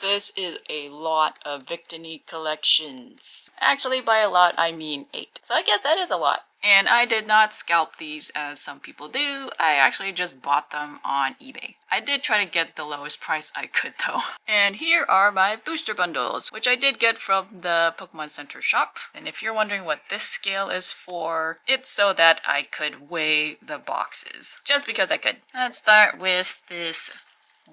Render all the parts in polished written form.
This is a lot of Victini collections. Actually, by a lot, I mean 8. So I guess that is a lot. And I did not scalp these as some people do. I actually just bought them on eBay. I did try to get the lowest price I could though. And here are my booster bundles, which I did get from the Pokemon Center shop. And if you're wondering what this scale is for, it's so that I could weigh the boxes. Just because I could. Let's start with this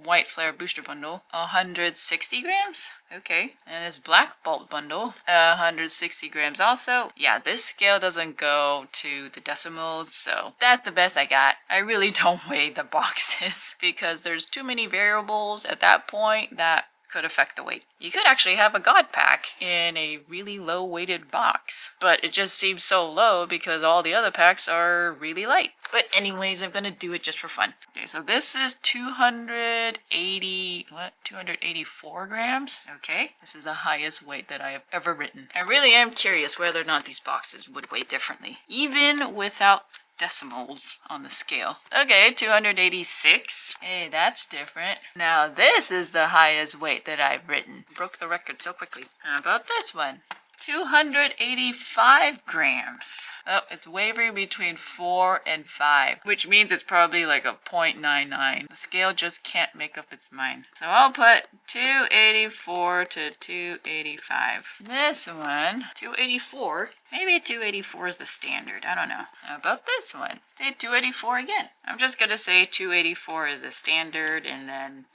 White Flare booster bundle, 160 grams. Okay. And this Black Bolt bundle, 160 grams also. Yeah, this scale doesn't go to the decimals, so that's the best I got. I really don't weigh the boxes because there's too many variables at that point that could affect the weight. You could actually have a God pack in a really low weighted box, but it just seems so low because all the other packs are really light. But anyways, I'm gonna do it just for fun. Okay, so this is 284 grams. Okay, this is the highest weight that I have ever written. I really am curious whether or not these boxes would weigh differently, even without decimals on the scale. Okay, 286. Hey, that's different. Now this is the highest weight that I've written. Broke the record so quickly. How about this one? 285 grams. Oh, it's wavering between 4 and 5, which means it's probably like a 0.99. The scale just can't make up its mind. So I'll put 284 to 285. This one, 284. Maybe 284 is the standard. I don't know. How about this one? Say 284 again. I'm just gonna say 284 is the standard, and then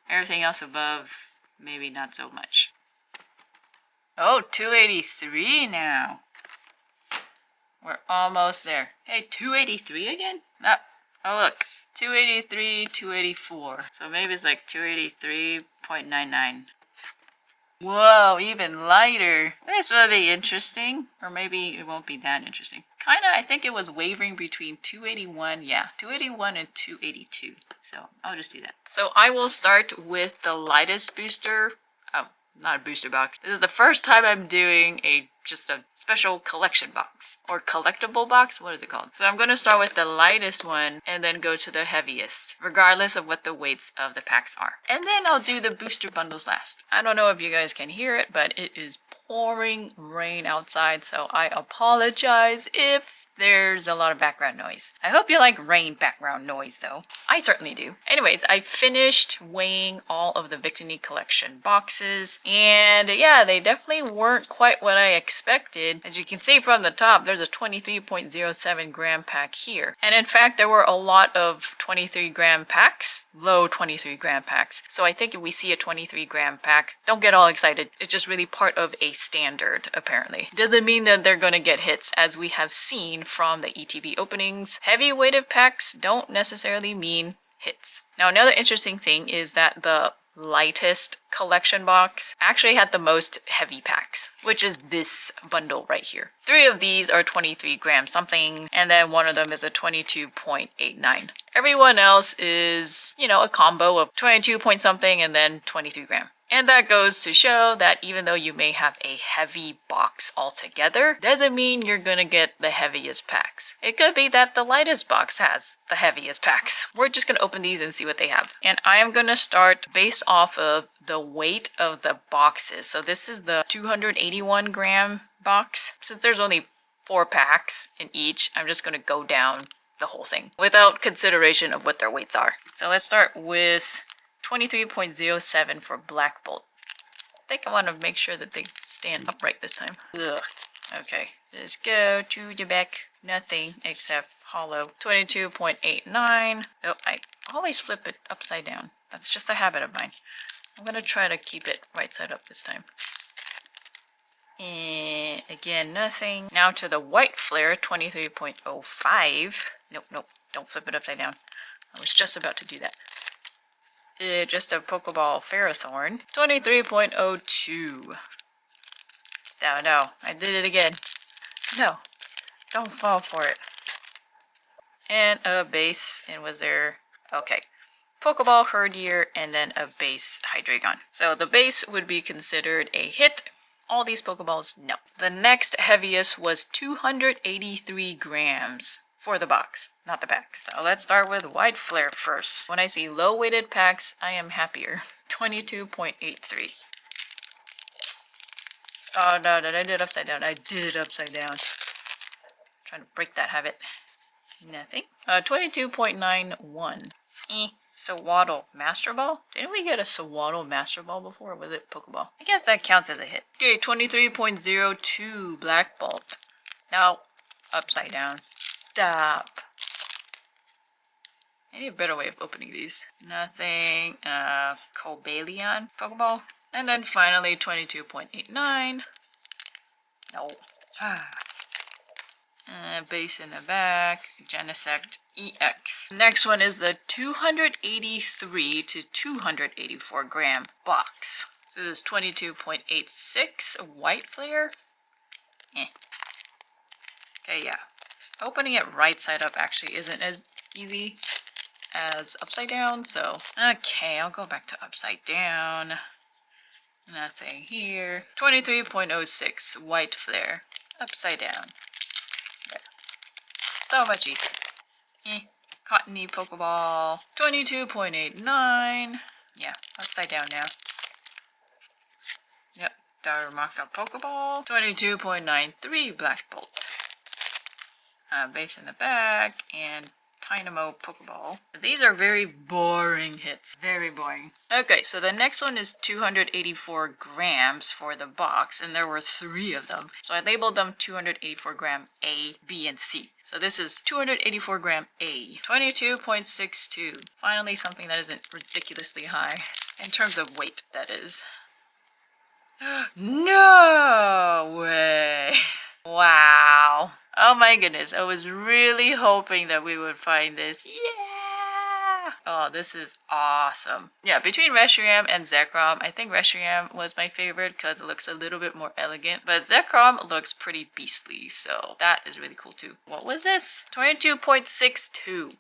everything else above, maybe not so much. Oh, 283 now. We're almost there. Hey, 283 again? Oh, look. 283, 284. So maybe it's like 283.99. Whoa, even lighter. This will be interesting. Or maybe it won't be that interesting. Kinda, I think it was wavering between 281, yeah, 281 and 282. So I'll just do that. So I will start with the lightest booster. Not a booster box. This is the first time I'm doing just a special collection box or collectible box. What is it called? So I'm going to start with the lightest one and then go to the heaviest, regardless of what the weights of the packs are. And then I'll do the booster bundles last. I don't know if you guys can hear it, but it is pouring rain outside, so I apologize if there's a lot of background noise. I hope you like rain background noise though. I certainly do. Anyways, I finished weighing all of the Victini collection boxes, and yeah, they definitely weren't quite what I expected. As you can see from the top, there's a 23.07 gram pack here. And in fact, there were a lot of 23 gram packs, low 23 gram packs. So I think if we see a 23 gram pack, don't get all excited. It's just really part of a standard, apparently. Doesn't mean that they're gonna get hits, as we have seen from the ETB openings. Heavy weighted packs don't necessarily mean hits. Now, another interesting thing is that the lightest collection box actually had the most heavy packs, which is this bundle right here. 3 of these are 23 grams something, and then one of them is a 22.89. Everyone else is, you know, a combo of 22 point something and then 23 gram. And that goes to show that even though you may have a heavy box altogether, doesn't mean you're gonna get the heaviest packs. It could be that the lightest box has the heaviest packs. We're just gonna open these and see what they have. And I am gonna start based off of the weight of the boxes. So this is the 281 gram box. Since there's only 4 packs in each, I'm just gonna go down the whole thing without consideration of what their weights are. So let's start with 23.07 for Black Bolt. I think I want to make sure that they stand upright this time. Ugh. Okay, just go to the back. Nothing except hollow. 22.89. Oh, I always flip it upside down. That's just a habit of mine. I'm going to try to keep it right side up this time. And again, nothing. Now to the White Flare, 23.05. Nope, don't flip it upside down. I was just about to do that. Just a Pokeball Ferrothorn. 23.02. No, I did it again. No, don't fall for it. And a base, and was there, okay. Pokeball Herdier, and then a base Hydreigon. So the base would be considered a hit. All these Pokeballs, no. The next heaviest was 283 grams. For the box, not the packs. So let's start with White Flare first. When I see low weighted packs, I am happier. 22.83. Oh no, did I do it upside down? I did it upside down. Trying to break that habit. Nothing. 22.91. Sawaddle Master Ball? Didn't we get a Sawaddle Master Ball before, or was it Pokeball? I guess that counts as a hit. Okay, 23.02 Black Bolt. No, upside down. Stop. I need a better way of opening these. Nothing. Cobalion Pokeball. And then finally 22.89. No. Base in the back. Genesect EX. Next one is the 283 to 284 gram box. So this is 22.86 white flare. Okay, yeah. Opening it right side up actually isn't as easy as upside down, so okay, I'll go back to upside down. Nothing here. 23.06 white flare. Upside down. There. So much easier. Cottony Pokeball. 22.89. Yeah, upside down now. Yep. Darumaka Pokeball. 22.93 Black Bolt. Base in the back and Dynamo Pokeball. These are very boring hits. Very boring. Okay, so the next one is 284 grams for the box, and there were 3 of them. So I labeled them 284 gram A, B, and C. So this is 284 gram A. 22.62. Finally something that isn't ridiculously high. In terms of weight, that is. No way! Wow. Oh my goodness, I was really hoping that we would find this. Yeah! Oh, this is awesome. Yeah, between Reshiram and Zekrom, I think Reshiram was my favorite because it looks a little bit more elegant, but Zekrom looks pretty beastly, so that is really cool too. What was this? 22.62.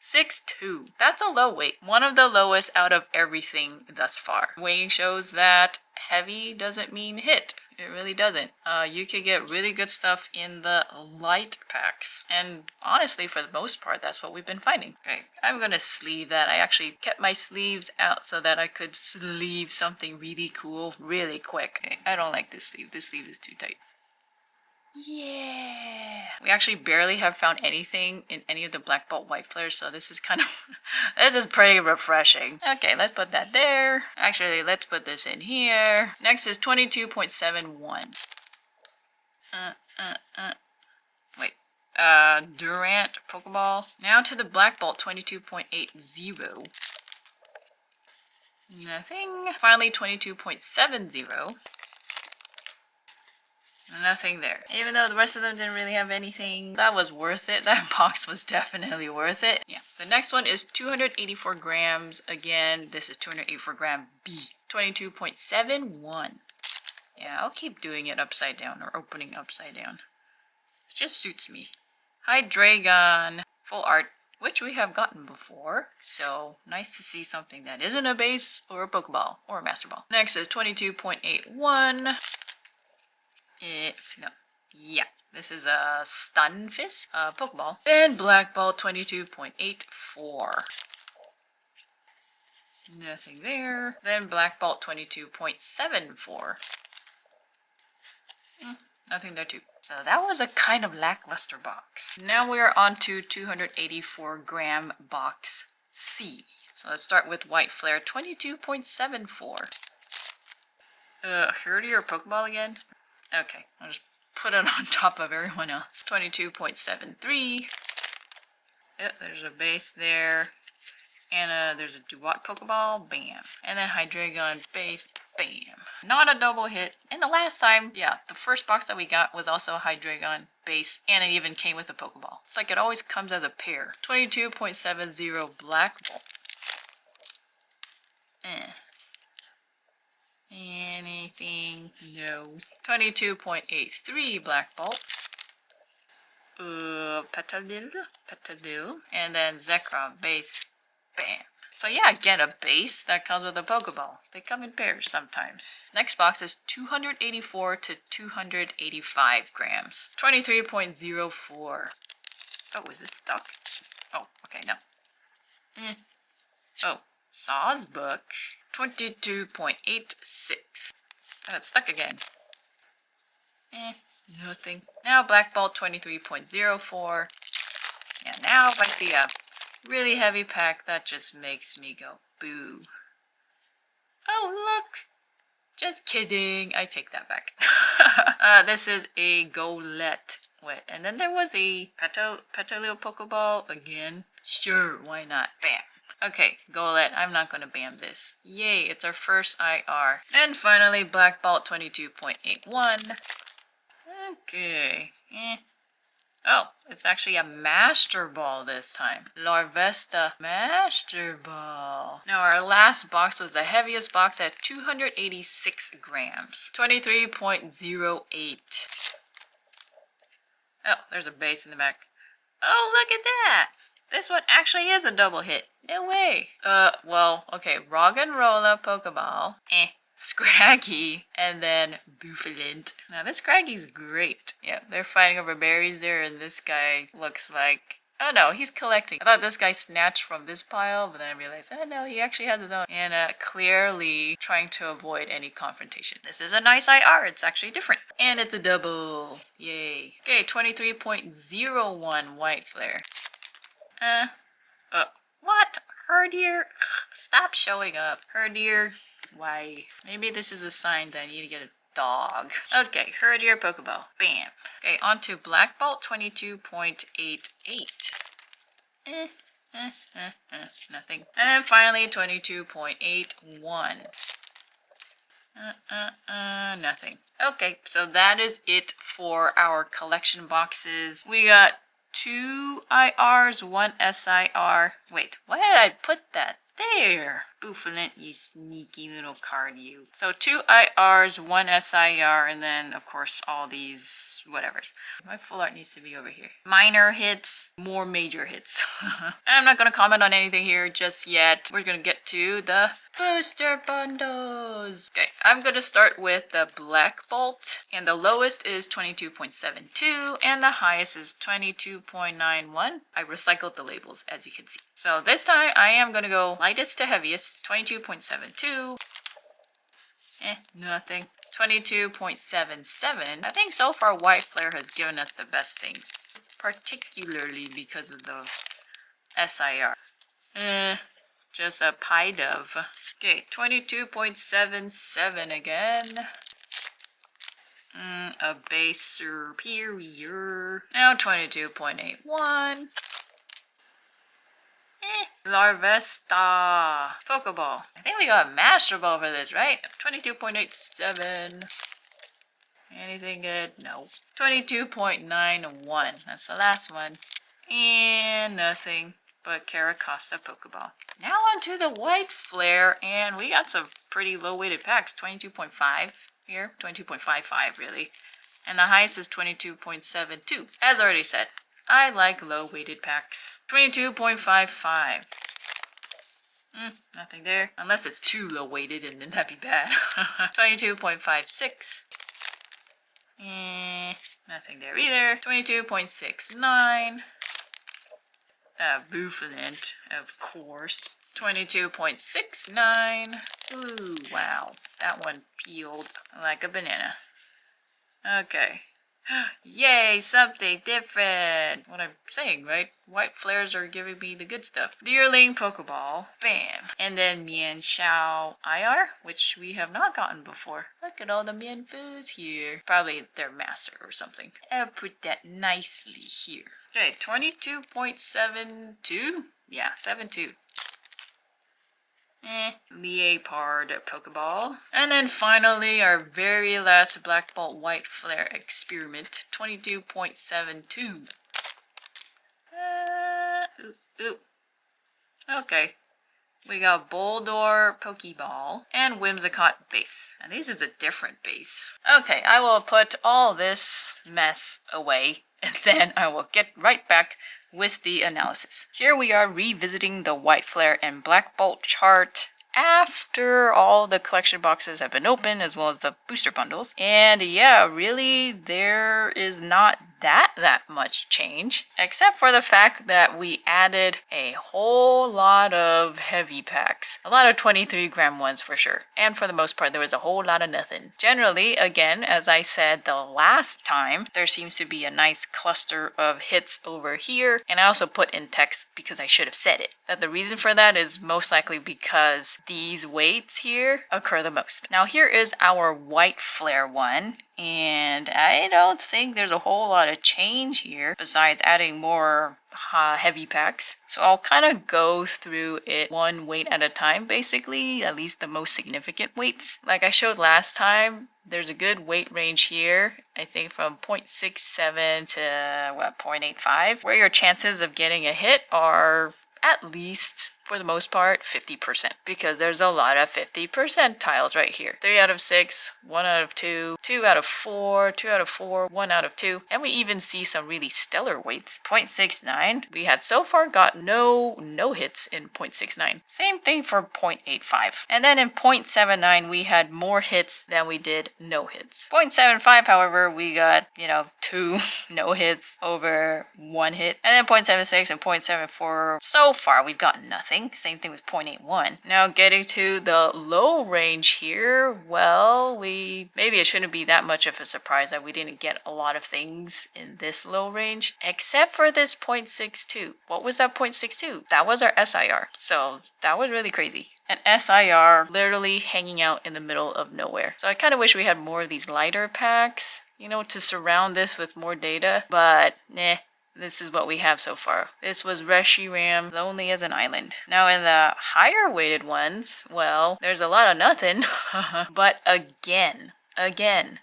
6'2". That's a low weight. One of the lowest out of everything thus far. Weighing shows that heavy doesn't mean hit. It really doesn't. You could get really good stuff in the light packs. And honestly, for the most part, that's what we've been finding. Okay, I'm gonna sleeve that. I actually kept my sleeves out so that I could sleeve something really cool really quick. Okay, I don't like this sleeve. This sleeve is too tight. Yeah. We actually barely have found anything in any of the Black Bolt white flares, so this is kind of this is pretty refreshing. Okay, let's put that there. Actually, let's put this in here. Next is 22.71. Wait. Durant Pokeball. Now to the Black Bolt 22.80. Nothing. Finally 22.70. Nothing there. Even though the rest of them didn't really have anything, that was worth it. That box was definitely worth it. Yeah. The next one is 284 grams. Again, this is 284 gram B. 22.71. Yeah, I'll keep doing it upside down or opening upside down. It just suits me. Hydreigon. Full art, which we have gotten before. So nice to see something that isn't a base or a Pokeball or a Master Ball. Next is 22.81. No. Yeah. This is a Stunfisk Pokeball. And Black Ball 22.84. Nothing there. Then Black Ball 22.74. Nothing there too. So that was a kind of lackluster box. Now we are on to 284 gram box C. So let's start with White Flare 22.74. Heard your Pokeball again? Okay, I'll just put it on top of everyone else. 22.73. Yep, there's a base there. And there's a Duat Pokeball. Bam. And then Hydreigon base. Bam. Not a double hit. And the last time, yeah, the first box that we got was also a Hydreigon base. And it even came with a Pokeball. It's like it always comes as a pair. 22.70 Black Bolt. Anything? No. 22.83 Black Bolt. Petalil. And then Zekrom base. Bam. So yeah, get a base that comes with a Pokeball. They come in pairs sometimes. Next box is 284 to 285 grams. 23.04. Oh, is this stuck? Oh, okay, no. Oh, Saw's book. 22.86. Oh, it's stuck again. Nothing. Now black bolt 23.04. And now if I see a really heavy pack, that just makes me go boo. Oh, look! Just kidding. I take that back. This is a Golette. Wait, and then there was a Petalil Pokeball again. Sure, why not? Bam. Okay, Golette, I'm not gonna bam this. Yay, it's our first IR. And finally, Black Bolt 22.81. Okay. Oh, it's actually a Master Ball this time. Larvesta Master Ball. Now our last box was the heaviest box at 286 grams. 23.08. Oh, there's a base in the back. Oh, look at that! This one actually is a double hit. No way. Well, okay. Roggenrola Pokeball. Scraggy. And then Bouffalant. Now, this Scraggy's great. Yeah, they're fighting over berries there, and this guy looks like... Oh, no, he's collecting. I thought this guy snatched from this pile, but then I realized, oh, no, he actually has his own. And clearly trying to avoid any confrontation. This is a nice IR. It's actually different. And it's a double. Yay. Okay, 23.01 White Flare. What? Herdier? Stop showing up. Herdier, why? Maybe this is a sign that I need to get a dog. Okay, Herdier Pokeball. Bam. Okay, on to Black Bolt 22.88. Nothing. And then finally 22.81. Nothing. Okay, so that is it for our collection boxes. We got 2 IRs, 1 SIR. Wait, why did I put that there? Bouffalant, you sneaky little card, you. So 2 IRs, 1 SIR, and then, of course, all these whatevers. My full art needs to be over here. Minor hits, more major hits. I'm not going to comment on anything here just yet. We're going to get to the booster bundles. Okay, I'm going to start with the Black Bolt, and the lowest is 22.72, and the highest is 22.91. I recycled the labels, as you can see. So this time, I am going to go lightest to heaviest. 22.72. Nothing. 22.77. I think so far White Flare has given us the best things. Particularly because of the SIR. Just a pie dove. Okay, 22.77 again. A base superior. Now 22.81. Larvesta Pokeball. I think we got a Master Ball for this, right? 22.87. Anything good? No. 22.91. That's the last one. And nothing but Caracosta Pokeball. Now on to the White Flare, and we got some pretty low weighted packs. 22.5 here. 22.55 really. And the highest is 22.72. As already said, I like low-weighted packs. 22.55. Nothing there. Unless it's too low-weighted and then that'd be bad. 22.56. Nothing there either. 22.69. Bouffalant, of course. 22.69. Ooh, wow. That one peeled like a banana. Okay. Yay, something different. What I'm saying, right? White Flares are giving me the good stuff. Deerling Pokeball. Bam. And then Mienshao IR, which we have not gotten before. Look at all the Mienfoos here. Probably their master or something. I'll put that nicely here. Okay, 22.72? Yeah, 72. Leopard Pokeball. And then finally, our very last Black Bolt White Flare experiment, 22.72. Okay. We got Boldor Pokeball and Whimsicott base. And this is a different base. Okay, I will put all this mess away, and then I will get right back with the analysis. Here we are revisiting the White Flare and Black Bolt chart after all the collection boxes have been opened, as well as the booster bundles. And yeah, really, there is not that much change, except for the fact that we added a whole lot of heavy packs. A lot of 23-gram ones for sure. And for the most part, there was a whole lot of nothing. Generally, again, as I said the last time, there seems to be a nice cluster of hits over here. And I also put in text because I should have said it. That the reason for that is most likely because these weights here occur the most. Now here is our white flare one. And I don't think there's a whole lot of change here besides adding more heavy packs. So I'll kind of go through it one weight at a time, basically, at least the most significant weights. Like I showed last time, there's a good weight range here, I think from 0.67 to 0.85, where your chances of getting a hit are at least, for the most part, 50%, because there's a lot of 50% tiles right here. 3 out of 6, 1 out of 2, 2 out of 4, 2 out of 4, 1 out of 2, and we even see some really stellar weights. 0.69, we had so far got no hits in 0.69. Same thing for 0.85. And then in 0.79, we had more hits than we did no hits. 0.75, however, we got, 2 no hits over 1 hit. And then 0.76 and 0.74, so far we've gotten nothing. Same thing with 0.81. Now getting to the low range here, well, maybe it shouldn't be that much of a surprise that we didn't get a lot of things in this low range, except for this 0.62. What was that 0.62? That was our SIR. So that was really crazy. An SIR literally hanging out in the middle of nowhere. So I kind of wish we had more of these lighter packs, to surround this with more data, but this is what we have so far. This was Reshiram, lonely as an island. Now in the higher weighted ones, well, there's a lot of nothing. But again,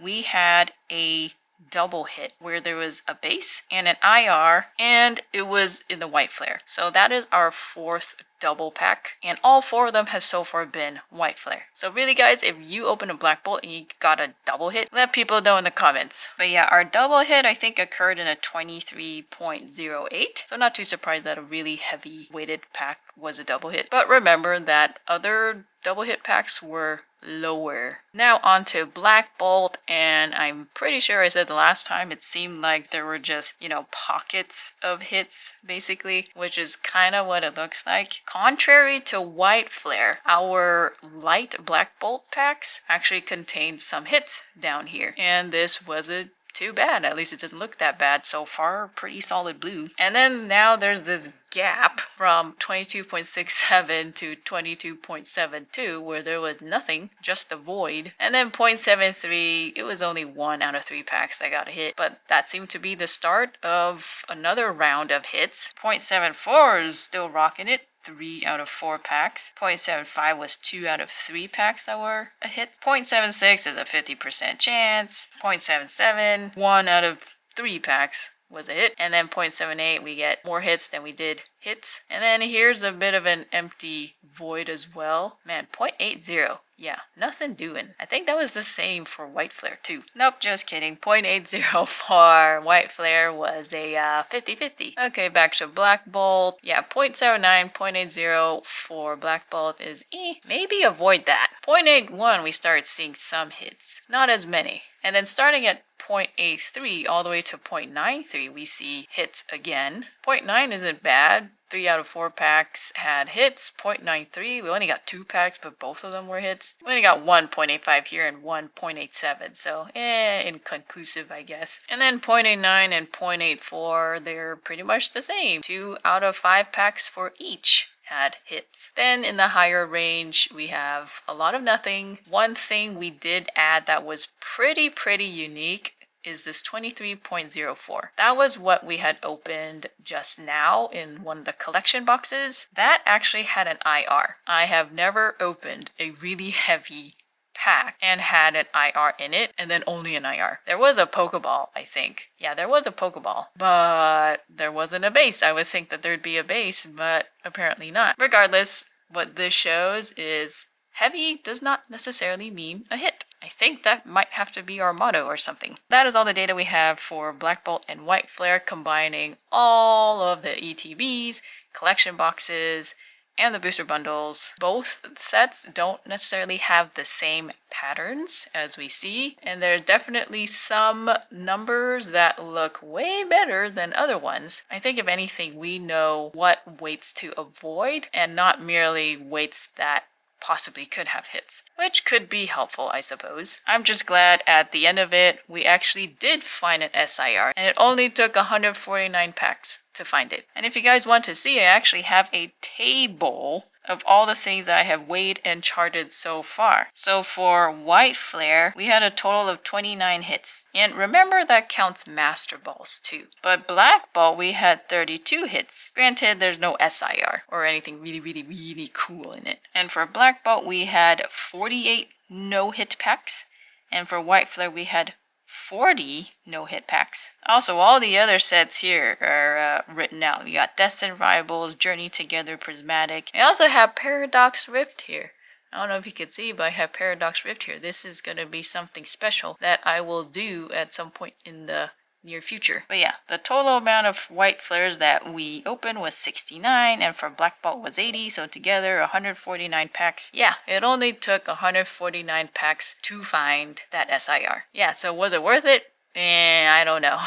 we had a double hit where there was a base and an IR, and it was in the white flare. So that is our 4th double pack, and all 4 of them have so far been white flare. So really guys, if you open a black bolt and you got a double hit, let people know in the comments. But yeah, our double hit I think occurred in a 23.08, so not too surprised that a really heavy weighted pack was a double hit. But remember that other double hit packs were lower. Now on to Black Bolt, and I'm pretty sure I said the last time it seemed like there were just, pockets of hits basically, which is kind of what it looks like. Contrary to White Flare, our light Black Bolt packs actually contained some hits down here, and this wasn't too bad. At least it doesn't look that bad so far. Pretty solid blue. And then now there's this gap from 22.67 to 22.72 where there was nothing, just the void. And then 0.73, it was only 1 out of 3 packs that got a hit, but that seemed to be the start of another round of hits. 0.74 is still rocking it. 3 out of 4 packs. 0.75 was 2 out of 3 packs that were a hit. 0.76 is a 50% chance. 0.77, 1 out of 3 packs was a hit. And then 0.78, we get more hits than we did hits. And then here's a bit of an empty void as well. Man, 0.80. Yeah, nothing doing. I think that was the same for White Flare too. Nope, just kidding. 0.80 for White Flare was a 50-50. Okay, back to Black Bolt. Yeah, 0.79, 0.80 for Black Bolt is maybe avoid that. 0.81, we started seeing some hits. Not as many. And then starting at 0.83 all the way to 0.93, we see hits again. 0.9 isn't bad. 3 out of 4 packs had hits. 0.93, we only got 2 packs, but both of them were hits. We only got 1.85 here and 1.87, so inconclusive, I guess. And then 0.89 and 0.84, they're pretty much the same. 2 out of 5 packs for each had hits. Then in the higher range, we have a lot of nothing. One thing we did add that was pretty unique is this 23.04. That was what we had opened just now in one of the collection boxes. That actually had an IR. I have never opened a really heavy pack and had an IR in it, and then only an IR. There was a Pokeball, I think. Yeah, there was a Pokeball, but there wasn't a base. I would think that there'd be a base, but apparently not. Regardless, what this shows is heavy does not necessarily mean a hit. I think that might have to be our motto or something. That is all the data we have for Black Bolt and White Flare, combining all of the ETBs, collection boxes, and the booster bundles. Both sets don't necessarily have the same patterns as we see, and there are definitely some numbers that look way better than other ones. I think if anything, we know what weights to avoid and not merely weights that possibly could have hits, which could be helpful, I suppose. I'm just glad at the end of it, we actually did find an SIR, and it only took 149 packs to find it. And if you guys want to see, I actually have a table of all the things that I have weighed and charted so far. So for White Flare, we had a total of 29 hits. And remember, that counts Master Balls too. But Black Ball, we had 32 hits. Granted, there's no SIR or anything really cool in it. And for Black Ball, we had 48 no-hit packs. And for White Flare, we had 40 no-hit packs. Also, all the other sets here are written out. We got Destined Rivals, Journey Together, Prismatic. I also have Paradox Rift here. I don't know if you can see, but I have Paradox Rift here. This is going to be something special that I will do at some point in the near future. But yeah, the total amount of White Flares that we opened was 69, and for Black Ball was 80, so together 149 packs. Yeah, it only took 149 packs to find that SIR. Yeah, so was it worth it? I don't know.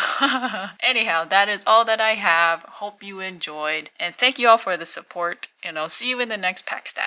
Anyhow, that is all that I have. Hope you enjoyed, and thank you all for the support, and I'll see you in the next PackStat.